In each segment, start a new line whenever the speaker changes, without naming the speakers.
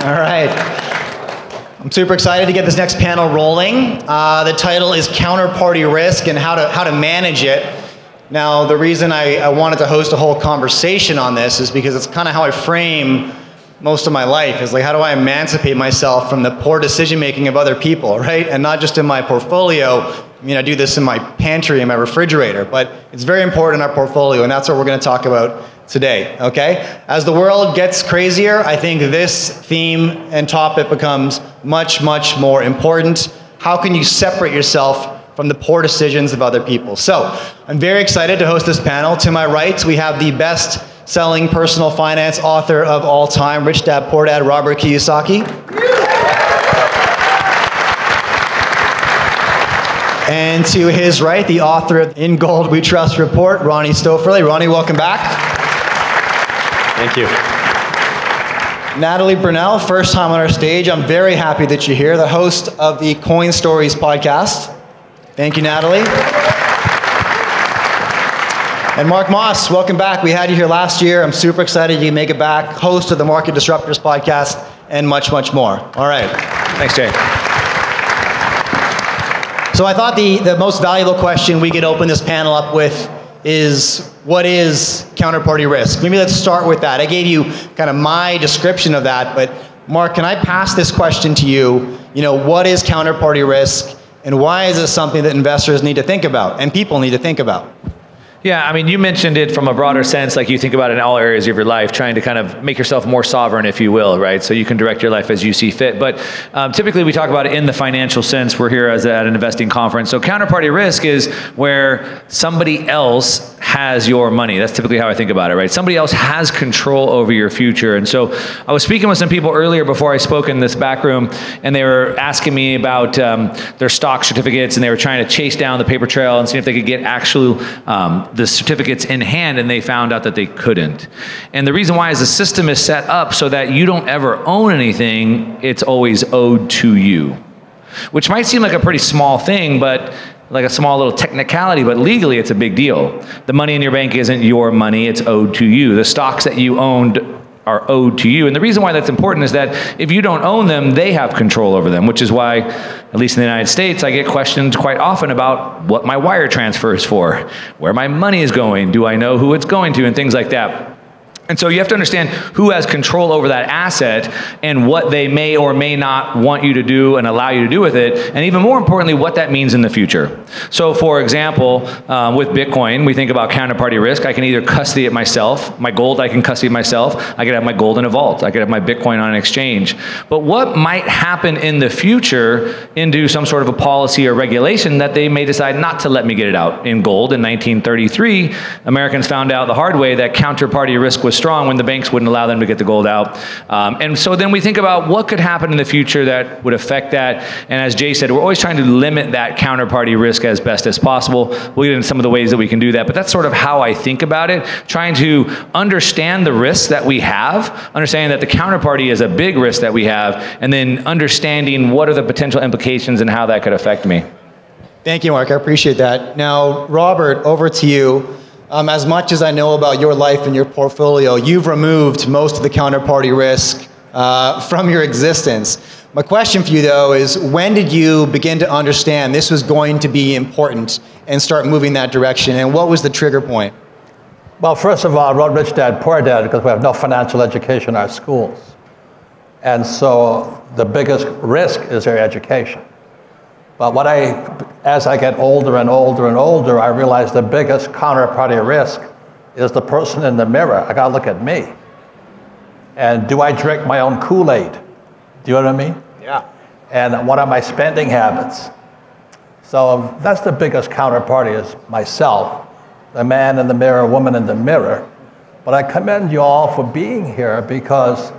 All right. I'm super excited to get this next panel rolling. The title is Counterparty Risk and how to manage it. Now, the reason I wanted to host a whole conversation on this is because it's kind of how I frame most of my life, is like, how do I emancipate myself from the poor decision making of other people, right? And not just in my portfolio. I mean, I do this in my pantry and my refrigerator, but it's very important in our portfolio, and that's what we're going to talk about today, okay? As the world gets crazier, I think this theme and topic becomes much, much more important. How can you separate yourself from the poor decisions of other people? So, I'm very excited to host this panel. To my right, we have the best-selling personal finance author of all time, Rich Dad Poor Dad, Robert Kiyosaki. And to his right, the author of In Gold We Trust report, Ronnie Stoeferle. Ronnie, welcome back.
Thank you.
Natalie Brunell, first time on our stage. I'm very happy that you're here, the host of the Coin Stories podcast. Thank you, Natalie. And Mark Moss, welcome back. We had you here last year. I'm super excited you make it back, host of the Market Disruptors podcast, and much, much more. All right.
Thanks, Jay.
So I thought the most valuable question we could open this panel up with is, what is counterparty risk? Maybe let's start with that. I gave you kind of my description of that, but Mark, can I pass this question to you? You know, what is counterparty risk, and why is this something that investors need to think about and people need to think about?
Yeah, I mean, you mentioned it from a broader sense, like you think about it in all areas of your life, trying to kind of make yourself more sovereign, if you will, right? So you can direct your life as you see fit. But typically we talk about it in the financial sense. We're here at an investing conference. So counterparty risk is where somebody else has your money. That's typically how I think about it, right? Somebody else has control over your future. And so I was speaking with some people earlier before I spoke in this back room, and they were asking me about their stock certificates, and they were trying to chase down the paper trail and see if they could get actual the certificates in hand, and they found out that they couldn't. And the reason why is the system is set up so that you don't ever own anything. It's always owed to you, which might seem like a pretty small thing, but like a small little technicality, but legally it's a big deal. The money in your bank isn't your money, it's owed to you. The stocks that you owned are owed to you. And the reason why that's important is that if you don't own them, they have control over them, which is why, at least in the United States, I get questioned quite often about what my wire transfer is for, where my money is going, do I know who it's going to, and things like that. And so you have to understand who has control over that asset and what they may or may not want you to do and allow you to do with it, and even more importantly, what that means in the future. So for example, with Bitcoin, we think about counterparty risk. I can either custody it myself. My gold, I can custody it myself. I could have my gold in a vault. I could have my Bitcoin on an exchange. But what might happen in the future into some sort of a policy or regulation that they may decide not to let me get it out? In gold in 1933, Americans found out the hard way that counterparty risk was strong when the banks wouldn't allow them to get the gold out. And so then we think about what could happen in the future that would affect that. And as Jay said, we're always trying to limit that counterparty risk as best as possible. We'll get into some of the ways that we can do that, but that's sort of how I think about it, trying to understand the risks that we have, understanding that the counterparty is a big risk that we have, and then understanding what are the potential implications and how that could affect me.
Thank you, Mark. I appreciate that. Now, Robert, over to you. As much as I know about your life and your portfolio, you've removed most of the counterparty risk from your existence. My question for you, though, is when did you begin to understand this was going to be important and start moving that direction, and what was the trigger point?
Well, first of all, I wrote Rich Dad, Poor Dad because we have no financial education in our schools. And so the biggest risk is their education. But as I get older and older and older, I realize the biggest counterparty risk is the person in the mirror. I gotta look at me. And do I drink my own Kool-Aid? Do you know what I mean?
Yeah.
And what are my spending habits? So that's the biggest counterparty is myself, the man in the mirror, woman in the mirror. But I commend you all for being here because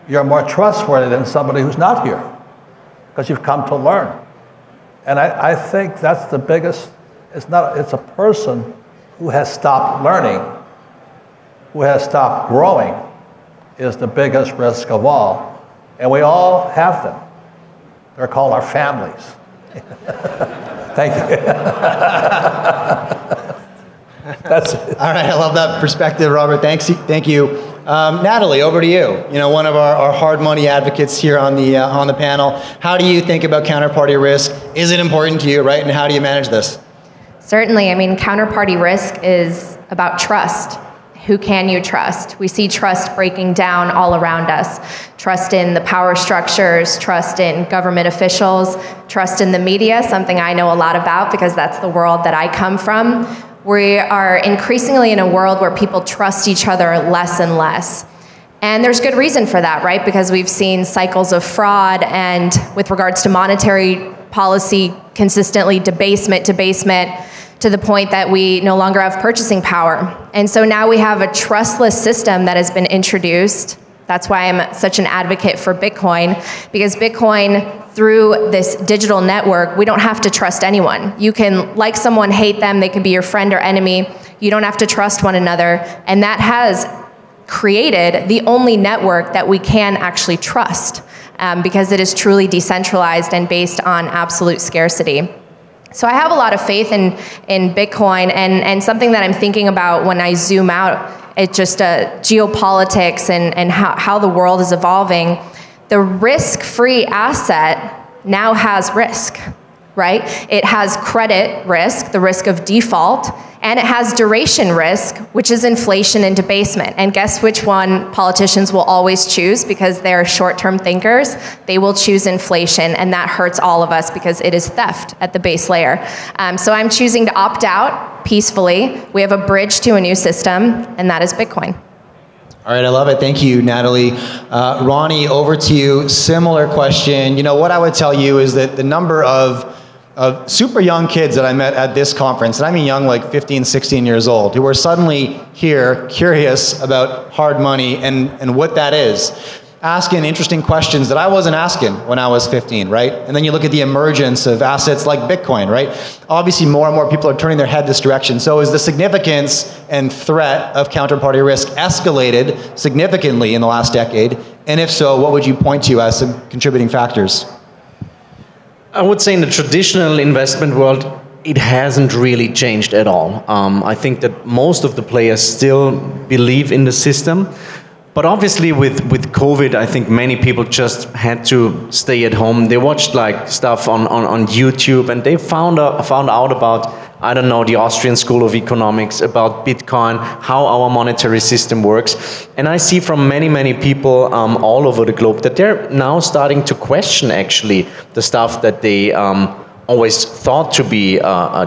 you're more trustworthy than somebody who's not here, because you've come to learn. And I think that's the biggest, it's a person who has stopped learning, who has stopped growing, is the biggest risk of all. And we all have them. They're called our families. Thank you. That's it.
All right, I love that perspective, Robert. Thank you. Natalie, over to you. You know, one of our hard money advocates here on the panel. How do you think about counterparty risk? Is it important to you, right? And how do you manage this?
Certainly. I mean, counterparty risk is about trust. Who can you trust? We see trust breaking down all around us. Trust in the power structures, trust in government officials, trust in the media, something I know a lot about because that's the world that I come from. We are increasingly in a world where people trust each other less and less. And there's good reason for that, right? Because we've seen cycles of fraud and with regards to monetary policy, consistently debasement to the point that we no longer have purchasing power. And so now we have a trustless system that has been introduced. That's why I'm such an advocate for Bitcoin, because Bitcoin, through this digital network, we don't have to trust anyone. You can like someone, hate them, they can be your friend or enemy. You don't have to trust one another. And that has created the only network that we can actually trust, because it is truly decentralized and based on absolute scarcity. So I have a lot of faith in Bitcoin, and something that I'm thinking about when I zoom out, it's just geopolitics and how the world is evolving. The risk-free asset now has risk, right? It has credit risk, the risk of default, and it has duration risk, which is inflation and debasement. And guess which one politicians will always choose because they're short-term thinkers? They will choose inflation, and that hurts all of us because it is theft at the base layer. So I'm choosing to opt out peacefully. We have a bridge to a new system, and that is Bitcoin.
All right, I love it. Thank you, Natalie. Ronnie, over to you. Similar question. You know, what I would tell you is that the number of super young kids that I met at this conference, and I mean young, like 15, 16 years old, who are suddenly here, curious about hard money and what that is, asking interesting questions that I wasn't asking when I was 15, right? And then you look at the emergence of assets like Bitcoin, right? Obviously, more and more people are turning their head this direction. So is the significance and threat of counterparty risk escalated significantly in the last decade? And if so, what would you point to as some contributing factors?
I would say in the traditional investment world, it hasn't really changed at all. I think that most of the players still believe in the system. But obviously with COVID, I think many people just had to stay at home. They watched like stuff on YouTube, and they found out about, I don't know, the Austrian School of Economics, about Bitcoin, how our monetary system works. And I see from many people all over the globe that they're now starting to question actually the stuff that they always thought to be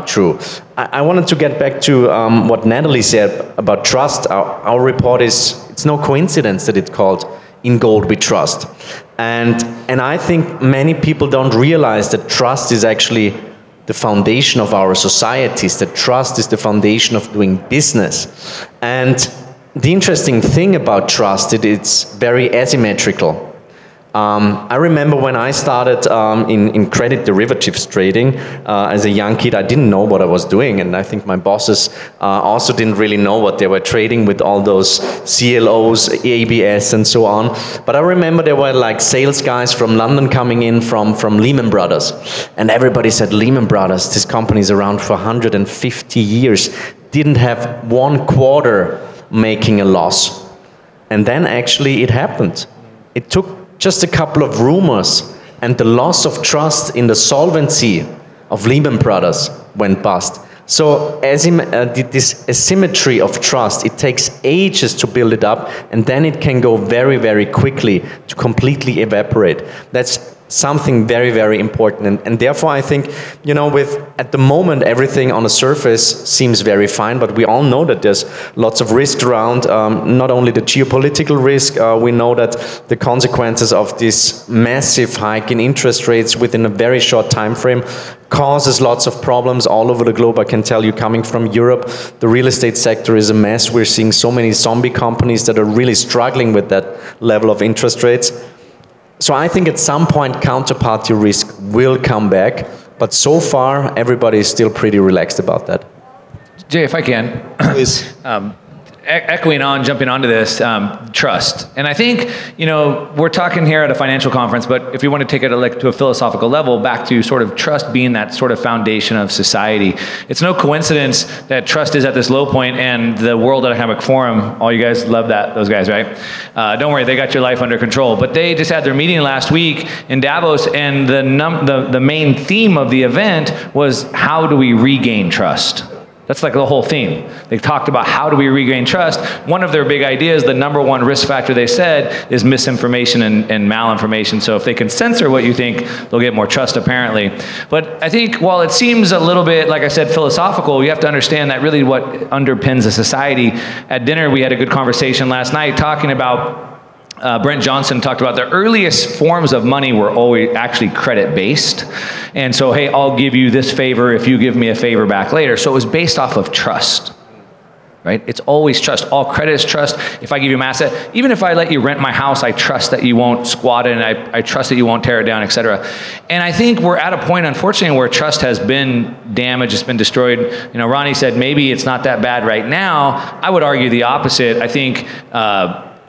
true. I wanted to get back to what Natalie said about trust. Our report it's no coincidence that it's called In Gold We Trust. And I think many people don't realize that trust is actually the foundation of our societies, that trust is the foundation of doing business. And the interesting thing about trust, it's very asymmetrical. I remember when I started in credit derivatives trading as a young kid, I didn't know what I was doing, and I think my bosses also didn't really know what they were trading with all those CLOs, ABS, and so on. But I remember there were like sales guys from London coming in from Lehman Brothers, and everybody said, Lehman Brothers, this company is around for 150 years, didn't have one quarter making a loss. And then actually it happened. It took just a couple of rumors, and the loss of trust in the solvency of Lehman Brothers went bust. So this asymmetry of trust, it takes ages to build it up, and then it can go very quickly to completely evaporate. That's something very important, and therefore I think, you know, at the moment everything on the surface seems very fine, but we all know that there's lots of risk around, not only the geopolitical risk, we know that the consequences of this massive hike in interest rates within a very short time frame causes lots of problems all over the globe. I can tell you, coming from Europe, the real estate sector is a mess. We're seeing so many zombie companies that are really struggling with that level of interest rates. So I think at some point counterparty risk will come back, but so far everybody is still pretty relaxed about that.
Jay, if I can.
Please.
echoing on, jumping onto this, trust. And I think, we're talking here at a financial conference, but if you want to take it to a philosophical level, back to sort of trust being that sort of foundation of society. It's no coincidence that trust is at this low point, and the World Economic Forum, all you guys love those guys, right? Don't worry, they got your life under control. But they just had their meeting last week in Davos, and the main theme of the event was, how do we regain trust? That's like the whole theme. They talked about how do we regain trust. One of their big ideas, the number one risk factor they said, is misinformation and malinformation. So if they can censor what you think, they'll get more trust apparently. But I think while it seems a little bit, like I said, philosophical, you have to understand that really what underpins a society. At dinner, we had a good conversation last night talking about Brent Johnson talked about the earliest forms of money were always actually credit-based. And so, hey, I'll give you this favor if you give me a favor back later. So it was based off of trust, right? It's always trust. All credit is trust. If I give you an asset, even if I let you rent my house, I trust that you won't squat in, I trust that you won't tear it down, etc. And I think we're at a point, unfortunately, where trust has been damaged, it's been destroyed. Ronnie said maybe it's not that bad right now. I would argue the opposite. I think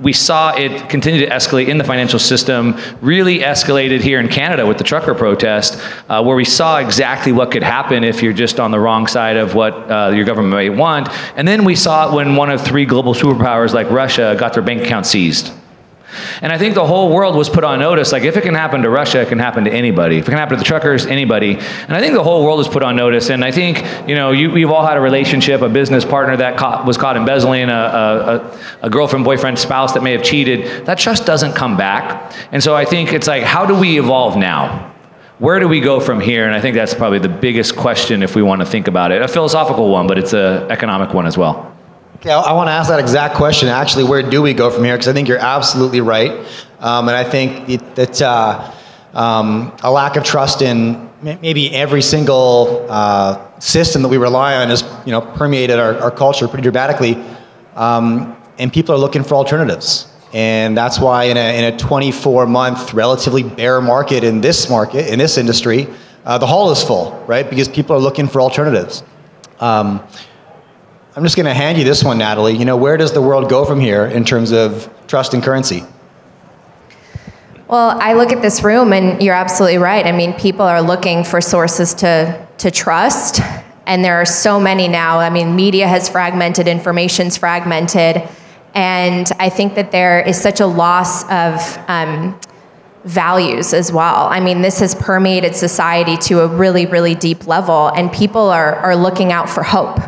we saw it continue to escalate in the financial system, really escalated here in Canada with the trucker protest, where we saw exactly what could happen if you're just on the wrong side of what your government may want. And then we saw it when one of 3 global superpowers like Russia got their bank account seized. And I think the whole world was put on notice, like if it can happen to Russia, it can happen to anybody. If it can happen to the truckers, anybody. And I think the whole world was put on notice. And I think, you've all had a relationship, a business partner that was caught embezzling, a girlfriend, boyfriend, spouse that may have cheated. That trust doesn't come back. And so I think it's like, how do we evolve now? Where do we go from here? And I think that's probably the biggest question if we want to think about it. A philosophical one, but it's an economic one as well.
Yeah, I want to ask that exact question. Actually, where do we go from here? Because I think you're absolutely right, and I think that a lack of trust in maybe every single system that we rely on has permeated our culture pretty dramatically, and people are looking for alternatives. And that's why in a 24-month relatively bear market in this industry, the hall is full, right? Because people are looking for alternatives. I'm just going to hand you this one, Natalie. Where does the world go from here in terms of trust and currency?
Well, I look at this room and you're absolutely right. I mean, people are looking for sources to trust, and there are so many now. I mean, media has fragmented, information's fragmented, and I think that there is such a loss of values as well. I mean, this has permeated society to a really, really deep level, and people are looking out for hope.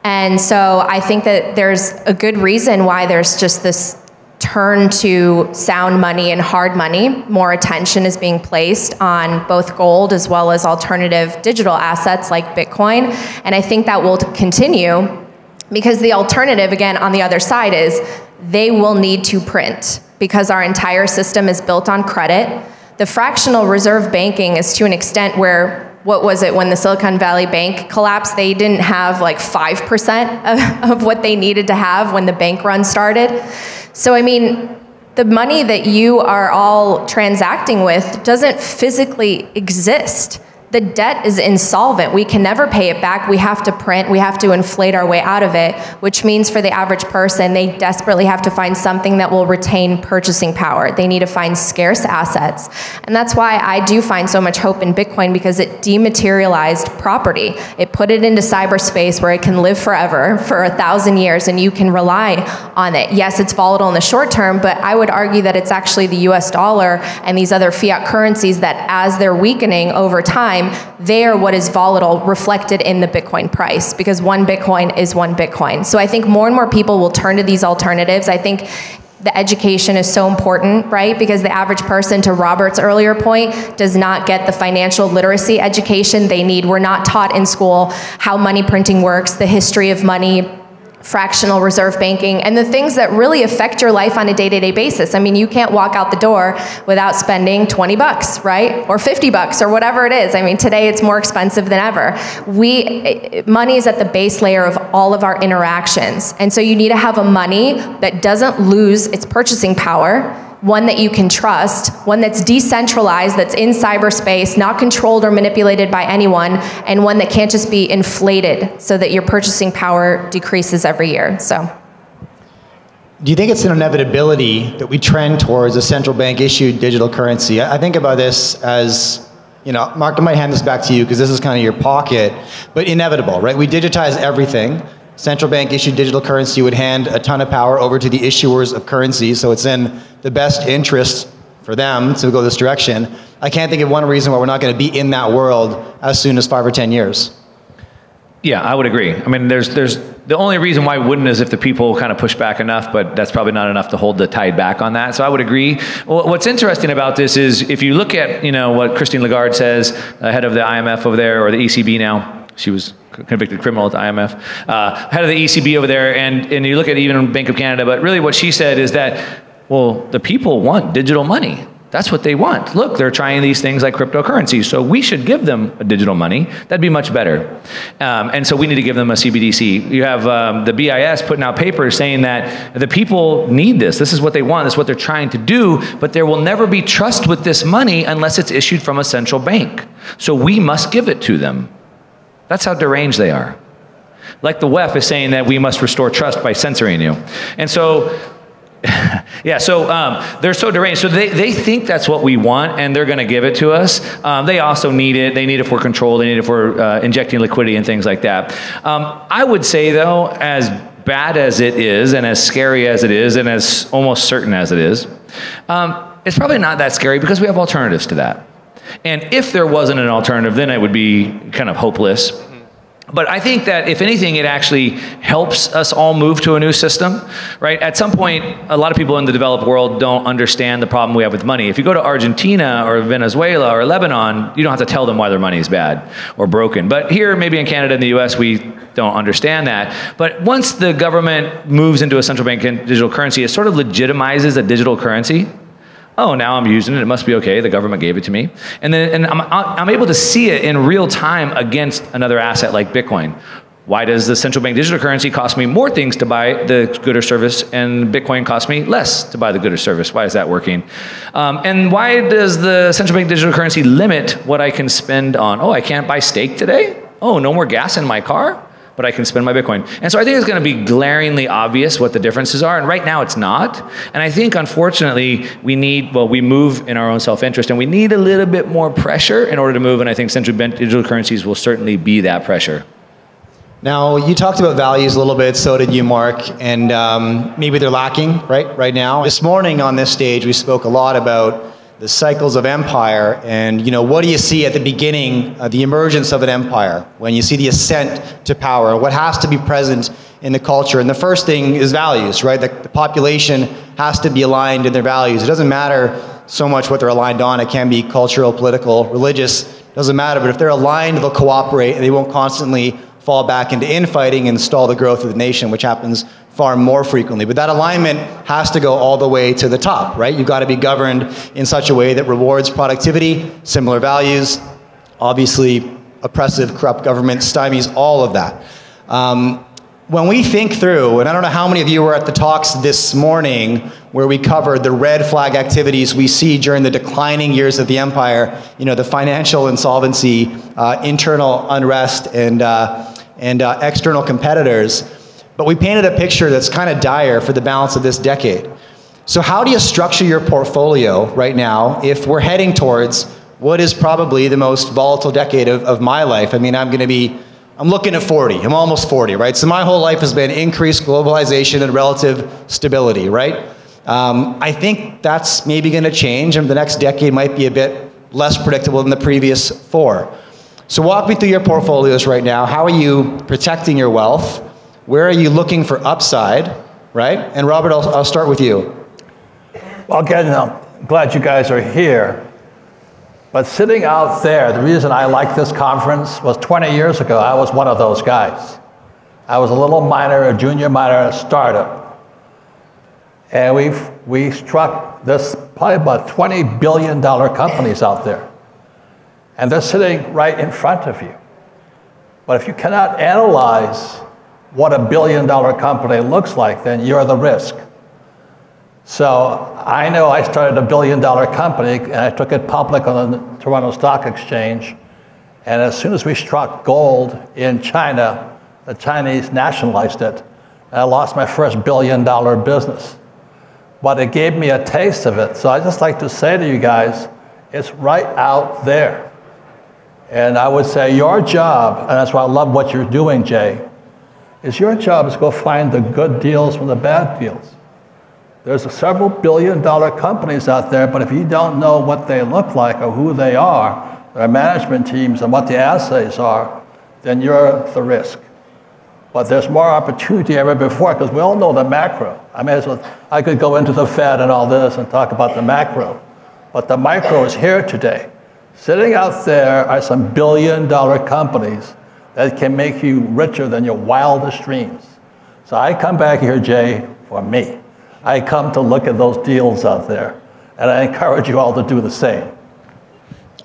And so I think that there's a good reason why there's just this turn to sound money and hard money. More attention is being placed on both gold as well as alternative digital assets like Bitcoin. And I think that will continue, because the alternative, again, on the other side is they will need to print, because our entire system is built on credit. The fractional reserve banking is to an extent where, what was it, when the Silicon Valley Bank collapsed, they didn't have like 5% of what they needed to have when the bank run started. So I mean, the money that you are all transacting with doesn't physically exist. The debt is insolvent. We can never pay it back. We have to print. We have to inflate our way out of it, which means for the average person, they desperately have to find something that will retain purchasing power. They need to find scarce assets. And that's why I do find so much hope in Bitcoin, because it dematerialized property. It put it into cyberspace where it can live forever, for 1,000 years, and you can rely on it. Yes, it's volatile in the short term, but I would argue that it's actually the US dollar and these other fiat currencies that, as they're weakening over time, they are what is volatile, reflected in the Bitcoin price, because one Bitcoin is one Bitcoin. So I think more and more people will turn to these alternatives. I think the education is so important, right? Because the average person, to Robert's earlier point, does not get the financial literacy education they need. We're not taught in school how money printing works, the history of money, fractional reserve banking, and the things that really affect your life on a day-to-day basis. I mean, you can't walk out the door without spending 20 bucks, right? Or 50 bucks, or whatever it is. I mean, today it's more expensive than ever. Money is at the base layer of all of our interactions. And so you need to have a money that doesn't lose its purchasing power, one that you can trust, one that's decentralized, that's in cyberspace, not controlled or manipulated by anyone, and one that can't just be inflated so that your purchasing power decreases every year. So,
Do you think it's an inevitability that we trend towards a central bank issued digital currency? I think about this as, you know, Mark, I might hand this back to you because this is kind of your pocket, but inevitable, right? We digitize everything. Central bank issued digital currency would hand a ton of power over to the issuers of currency, so it's in the best interest for them to go this direction. I can't think of one reason why we're not going to be in that world as soon as 5 or 10 years.
Yeah, I would agree. I mean, there's the only reason why we wouldn't is if the people kind of push back enough, but that's probably not enough to hold the tide back on that. So I would agree. What's interesting about this is if you look at, you know, what Christine Lagarde says, head of the IMF over there, or the ECB now, she was convicted criminal at the IMF, head of the ECB over there, and you look at even Bank of Canada, but really what she said is that, well, the people want digital money. That's what they want. Look, they're trying these things like cryptocurrency, so we should give them a digital money. That'd be much better. And so we need to give them a CBDC. You have the BIS putting out papers saying that the people need this. This is what they want. This is what they're trying to do, but there will never be trust with this money unless it's issued from a central bank. So we must give it to them. That's how deranged they are. Like the WEF is saying that we must restore trust by censoring you. And so yeah, so they're so deranged. So they think that's what we want, and they're going to give it to us. They also need it. They need it for control. They need it for injecting liquidity and things like that. I would say, though, as bad as it is, and as scary as it is, and as almost certain as it is, it's probably not that scary because we have alternatives to that. And if there wasn't an alternative, then it would be kind of hopeless. But I think that if anything, it actually helps us all move to a new system, right? At some point, a lot of people in the developed world don't understand the problem we have with money. If you go to Argentina or Venezuela or Lebanon, you don't have to tell them why their money is bad or broken. But here, maybe in Canada and the US, we don't understand that. But once the government moves into a central bank digital currency, it sort of legitimizes a digital currency. Oh, now I'm using it. It must be okay. The government gave it to me. And then I'm able to see it in real time against another asset like Bitcoin. Why does the central bank digital currency cost me more things to buy the good or service, and Bitcoin cost me less to buy the good or service? Why is that working? And why does the central bank digital currency limit what I can spend on? Oh, I can't buy steak today? Oh, no more gas in my car? But I can spend my Bitcoin. And so I think it's going to be glaringly obvious what the differences are, and right now it's not. And I think, unfortunately, we move in our own self-interest, and we need a little bit more pressure in order to move, and I think central bank digital currencies will certainly be that pressure.
Now, you talked about values a little bit, so did you, Mark, and maybe they're lacking right now. This morning on this stage, we spoke a lot about the cycles of empire, and what do you see at the beginning, the emergence of an empire, when you see the ascent to power, what has to be present in the culture. And the first thing is values, right? The population has to be aligned in their values. It doesn't matter so much what they're aligned on. It can be cultural, political, religious, doesn't matter. But if they're aligned, they'll cooperate, and they won't constantly fall back into infighting and stall the growth of the nation, which happens far more frequently. But that alignment has to go all the way to the top, right? You've got to be governed in such a way that rewards productivity, similar values. Obviously, oppressive, corrupt government stymies all of that. When we think through, and I don't know how many of you were at the talks this morning where we covered the red flag activities we see during the declining years of the empire, the financial insolvency, internal unrest, and external competitors. But we painted a picture that's kind of dire for the balance of this decade. So how do you structure your portfolio right now if we're heading towards what is probably the most volatile decade of my life? I mean, I'm looking at 40. I'm almost 40, right? So my whole life has been increased globalization and relative stability, right? I think that's maybe going to change, and the next decade might be a bit less predictable than the previous 4. So walk me through your portfolios right now. How are you protecting your wealth? Where are you looking for upside, right? And Robert, I'll start with you.
Well, again, I'm glad you guys are here. But sitting out there, the reason I like this conference was 20 years ago, I was one of those guys. I was a little miner, a junior miner at a startup. And we struck this probably about $20 billion companies out there. And they're sitting right in front of you. But if you cannot analyze what a $1 billion company looks like, then you're the risk. So I know I started a $1 billion company, and I took it public on the Toronto Stock Exchange. And as soon as we struck gold in China, the Chinese nationalized it. And I lost my first $1 billion business. but it gave me a taste of it. So I just like to say to you guys, it's right out there. And I would say your job, and that's why I love what you're doing, Jay, is your job is go find the good deals from the bad deals. There's several billion-dollar companies out there, but if you don't know what they look like or who they are, their management teams and what the assays are, then you're the risk. But there's more opportunity than ever before because we all know the macro. I could go into the Fed and all this and talk about the macro, but the micro is here today. Sitting out there are some billion-dollar companies that can make you richer than your wildest dreams. So I come back here, Jay, for me. I come to look at those deals out there, and I encourage you all to do the same.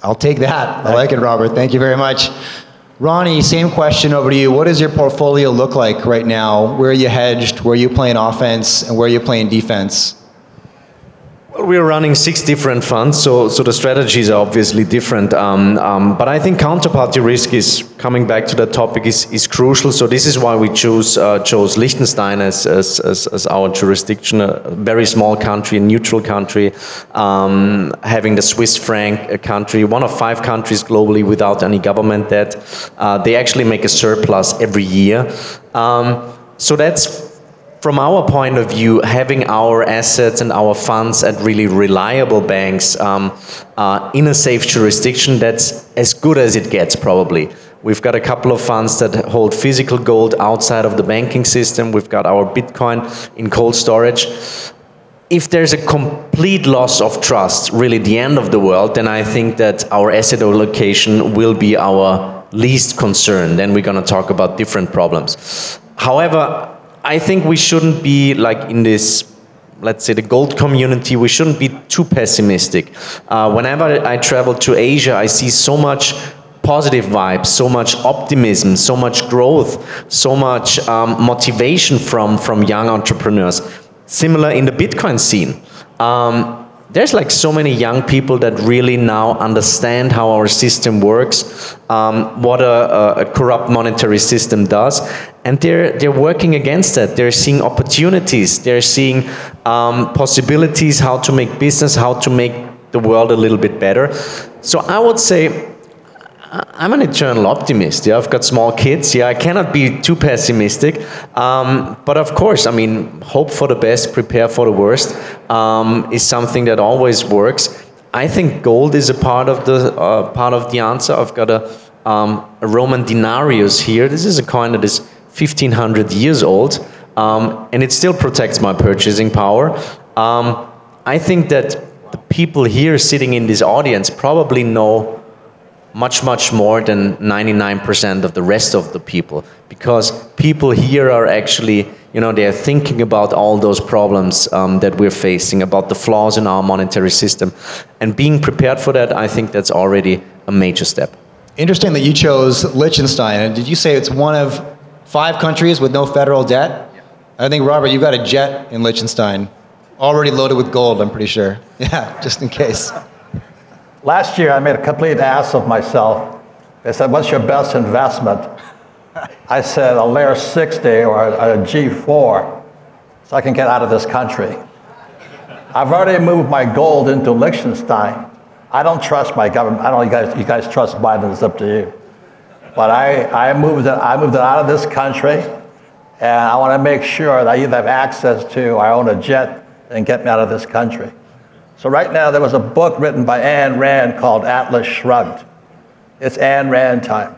I'll take that. I like it, Robert. Thank you very much. Ronnie, same question over to you. What does your portfolio look like right now? Where are you hedged? Where are you playing offense? And where are you playing defense?
Well, we're running 6 different funds, so the strategies are obviously different. But I think counterparty risk is, coming back to that topic, is crucial. So this is why we chose Liechtenstein as our jurisdiction, a very small country, a neutral country, having the Swiss franc a country, one of 5 countries globally without any government debt. They actually make a surplus every year. So that's, from our point of view, having our assets and our funds at really reliable banks in a safe jurisdiction, that's as good as it gets, probably. We've got a couple of funds that hold physical gold outside of the banking system. We've got our Bitcoin in cold storage. If there's a complete loss of trust, really the end of the world, then I think that our asset allocation will be our least concern. Then we're going to talk about different problems. However, I think we shouldn't be like in this, let's say, the gold community, we shouldn't be too pessimistic. Whenever I travel to Asia, I see so much positive vibes, so much optimism, so much growth, so much motivation from young entrepreneurs. Similar in the Bitcoin scene. There's like so many young people that really now understand how our system works, what a corrupt monetary system does, and they're working against that. They're seeing opportunities, they're seeing possibilities, how to make business, how to make the world a little bit better. So I would say I'm an eternal optimist. Yeah, I've got small kids. Yeah, I cannot be too pessimistic. But of course, I mean, hope for the best, prepare for the worst is something that always works. I think gold is a part of the answer. I've got a Roman denarius here. This is a coin that is 1,500 years old, and it still protects my purchasing power. I think that the people here sitting in this audience probably know much more than 99% of the rest of the people, because people here are actually, you know, they're thinking about all those problems that we're facing, about the flaws in our monetary system, and being prepared for that. I think that's already a major step.
Interesting that you chose Liechtenstein. And did you say it's one of 5 countries with no federal debt? Yeah. I think, Robert, you've got a jet in Liechtenstein, already loaded with gold, I'm pretty sure. Yeah, just in case.
Last year, I made a complete ass of myself. They said, what's your best investment? I said, a Layer 60 or a G4, so I can get out of this country. I've already moved my gold into Liechtenstein. I don't trust my government. I don't know, you guys trust Biden, it's up to you. But I moved it out of this country, and I want to make sure that I either have access to, I own a jet, and get me out of this country. So right now, there was a book written by Ayn Rand called Atlas Shrugged. It's Ayn Rand time.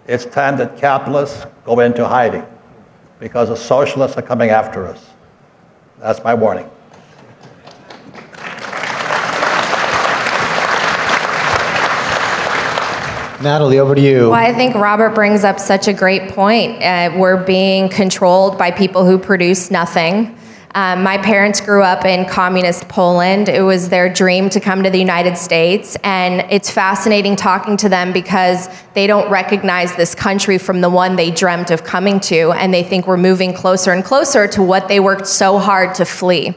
It's time that capitalists go into hiding because the socialists are coming after us. That's my warning.
Natalie, over to you.
Well, I think Robert brings up such a great point. We're being controlled by people who produce nothing. My parents grew up in communist Poland. It was their dream to come to the United States, and it's fascinating talking to them because they don't recognize this country from the one they dreamt of coming to, and they think we're moving closer and closer to what they worked so hard to flee.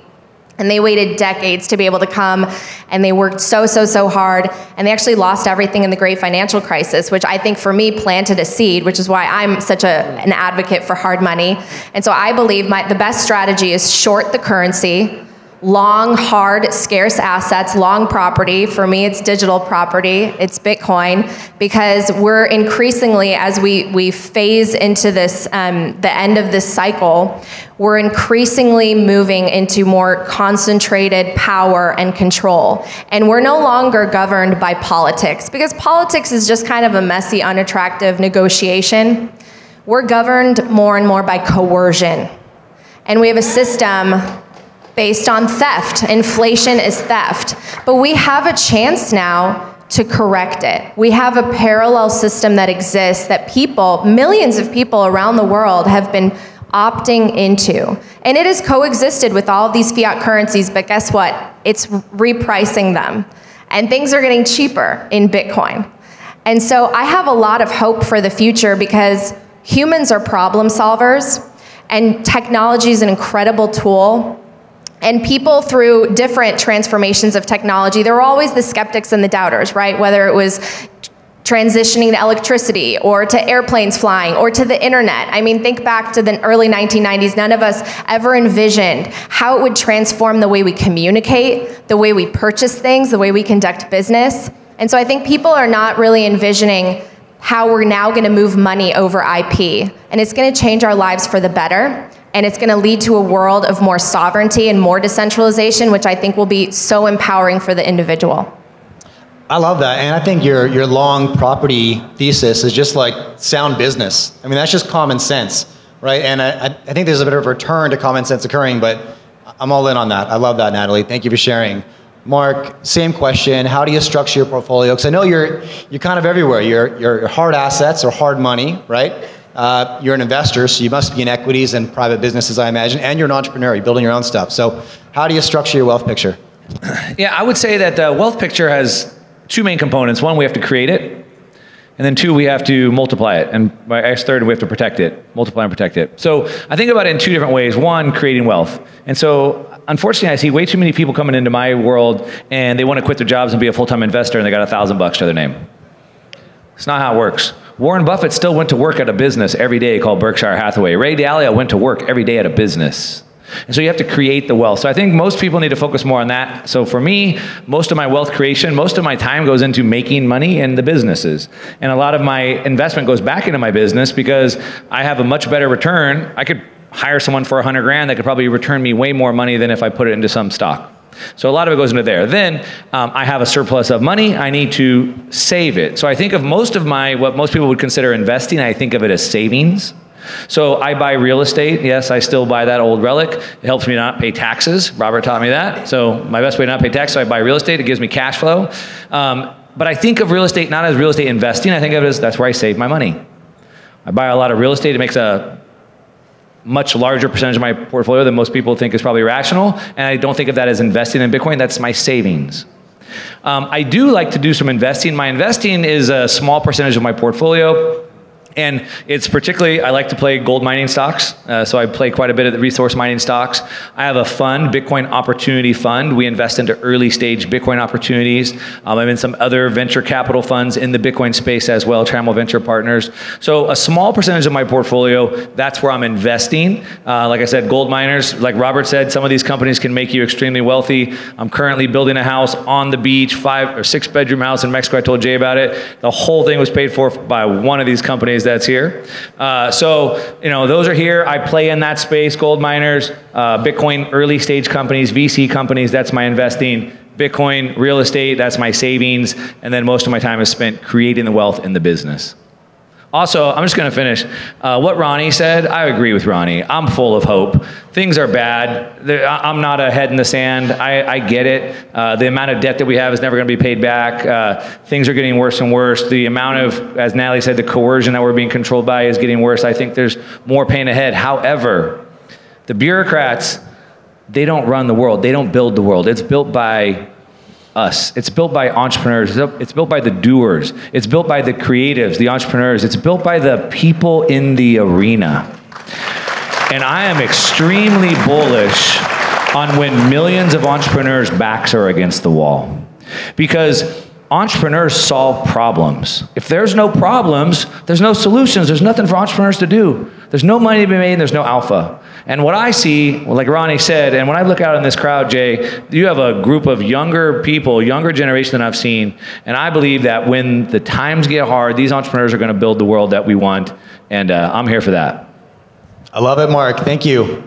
And they waited decades to be able to come, and they worked so hard, and they actually lost everything in the great financial crisis, which I think for me planted a seed, which is why I'm such an advocate for hard money. And so I believe the best strategy is short the currency, long, hard, scarce assets, long property. For me, it's digital property, it's Bitcoin, because we're increasingly, as we phase into this, the end of this cycle, we're increasingly moving into more concentrated power and control. And we're no longer governed by politics, because politics is just kind of a messy, unattractive negotiation. We're governed more and more by coercion. And we have a system based on theft. Inflation is theft. But we have a chance now to correct it. We have a parallel system that exists that people, millions of people around the world have been opting into. And it has coexisted with all of these fiat currencies, but guess what? It's repricing them. And things are getting cheaper in Bitcoin. And so I have a lot of hope for the future, because humans are problem solvers, and technology is an incredible tool. And people, through different transformations of technology, there were always the skeptics and the doubters, right? Whether it was transitioning to electricity, or to airplanes flying, or to the internet. I mean, think back to the early 1990s. None of us ever envisioned how it would transform the way we communicate, the way we purchase things, the way we conduct business. And so I think people are not really envisioning how we're now going to move money over IP. And it's going to change our lives for the better. And it's going to lead to a world of more sovereignty and more decentralization, which I think will be so empowering for the individual.
I love that. And I think your long property thesis is just like sound business. I mean, that's just common sense, right? And I think there's a bit of a return to common sense occurring, but I'm all in on that. I love that, Natalie. Thank you for sharing. Mark, same question. How do you structure your portfolio? Because I know you're kind of everywhere. You're hard assets or hard money, right? You're an investor, so you must be in equities and private businesses, I imagine, and you're an entrepreneur. You're building your own stuff. So how do you structure your wealth picture?
Yeah, I would say that the wealth picture has two main components. One, we have to create it. And then two, we have to multiply it. And by third, we have to protect it, multiply and protect it. So I think about it in two different ways. One, creating wealth. And so unfortunately, I see way too many people coming into my world and they want to quit their jobs and be a full-time investor, and they got $1,000 to their name. It's not how it works. Warren Buffett still went to work at a business every day called Berkshire Hathaway. Ray Dalio went to work every day at a business. And so you have to create the wealth. So I think most people need to focus more on that. So for me, most of my wealth creation, most of my time goes into making money in the businesses. And a lot of my investment goes back into my business because I have a much better return. I could hire someone for $100 grand that could probably return me way more money than if I put it into some stock. So a lot of it goes into there. Then I have a surplus of money. I need to save it. So I think of most of what most people would consider investing, I think of it as savings. So I buy real estate. Yes, I still buy that old relic. It helps me not pay taxes. Robert taught me that. So my best way to not pay taxes, so I buy real estate. It gives me cash flow. But I think of real estate not as real estate investing. I think of it as that's where I save my money. I buy a lot of real estate. It makes a much larger percentage of my portfolio than most people think is probably rational. And I don't think of that as investing in Bitcoin. That's my savings. I do like to do some investing. My investing is a small percentage of my portfolio. And it's particularly, I like to play gold mining stocks. So I play quite a bit of the resource mining stocks. I have a fund, Bitcoin Opportunity Fund. We invest into early stage Bitcoin opportunities. I'm in some other venture capital funds in the Bitcoin space as well, Trammell Venture Partners. So a small percentage of my portfolio, that's where I'm investing. Like I said, gold miners, like Robert said, some of these companies can make you extremely wealthy. I'm currently building a house on the beach, 5 or 6 bedroom house in Mexico. I told Jay about it. The whole thing was paid for by one of these companies that's here. So, you know, those are here. I play in that space, gold miners, Bitcoin early stage companies, VC companies, that's my investing. Bitcoin, real estate, that's my savings. And then most of my time is spent creating the wealth in the business. Also, I'm just going to finish. What Ronnie said, I agree with Ronnie. I'm full of hope. Things are bad. I'm not a head in the sand. I get it. The amount of debt that we have is never going to be paid back. Things are getting worse and worse. The amount of, as Natalie said, the coercion that we're being controlled by is getting worse. I think there's more pain ahead. However, the bureaucrats, they don't run the world. They don't build the world. It's built by us. It's built by entrepreneurs. It's built by the doers. It's built by the creatives, the entrepreneurs. It's built by the people in the arena. And I am extremely bullish on when millions of entrepreneurs' backs are against the wall. Because entrepreneurs solve problems. If there's no problems, there's no solutions. There's nothing for entrepreneurs to do. There's no money to be made, and there's no alpha. And what I see, like Ronnie said, and when I look out in this crowd, Jay, you have a group of younger people, younger generation than I've seen. And I believe that when the times get hard, these entrepreneurs are going to build the world that we want. And I'm here for that.
I love it, Mark. Thank you.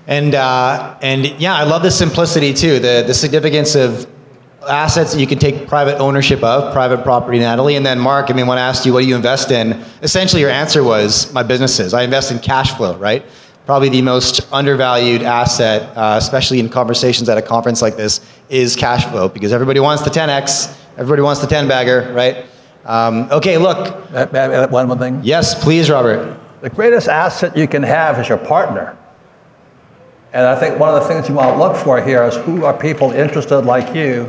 And yeah, I love the simplicity too, the significance of assets that you can take private ownership of, private property, Natalie. And then Mark, I mean, when I asked you what do you invest in, essentially your answer was my businesses. I invest in cash flow, right? Probably the most undervalued asset, especially in conversations at a conference like this, is cash flow, because everybody wants the 10X, everybody wants the 10 bagger, right? Okay, look.
One more thing.
Yes, please, Robert.
The greatest asset you can have is your partner. And I think one of the things you want to look for here is who are people interested like you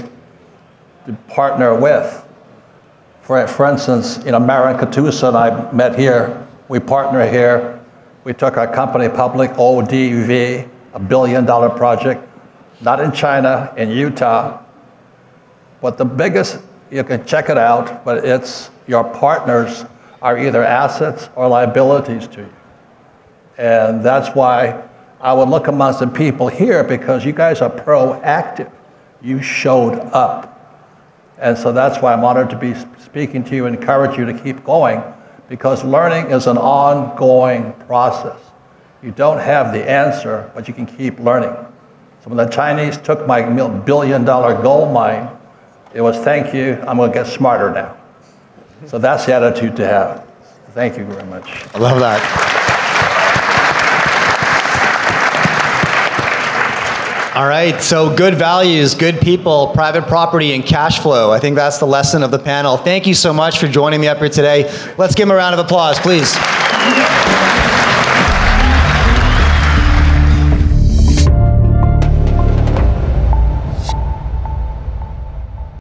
to partner with. For instance, Marin Katusa and I met here. We partner here. We took our company public, ODV, $1 billion project, not in China, in Utah. But the biggest, you can check it out, but it's your partners are either assets or liabilities to you. And that's why I would look amongst the people here, because you guys are proactive. You showed up. And so that's why I'm honored to be speaking to you and encourage you to keep going, because learning is an ongoing process. You don't have the answer, but you can keep learning. So when the Chinese took my $1 billion gold mine, it was thank you, I'm going to get smarter now. So that's the attitude to have. Thank you very much.
I love that. All right, so good values, good people, private property, and cash flow. I think that's the lesson of the panel. Thank you so much for joining me up here today. Let's give them a round of applause, please.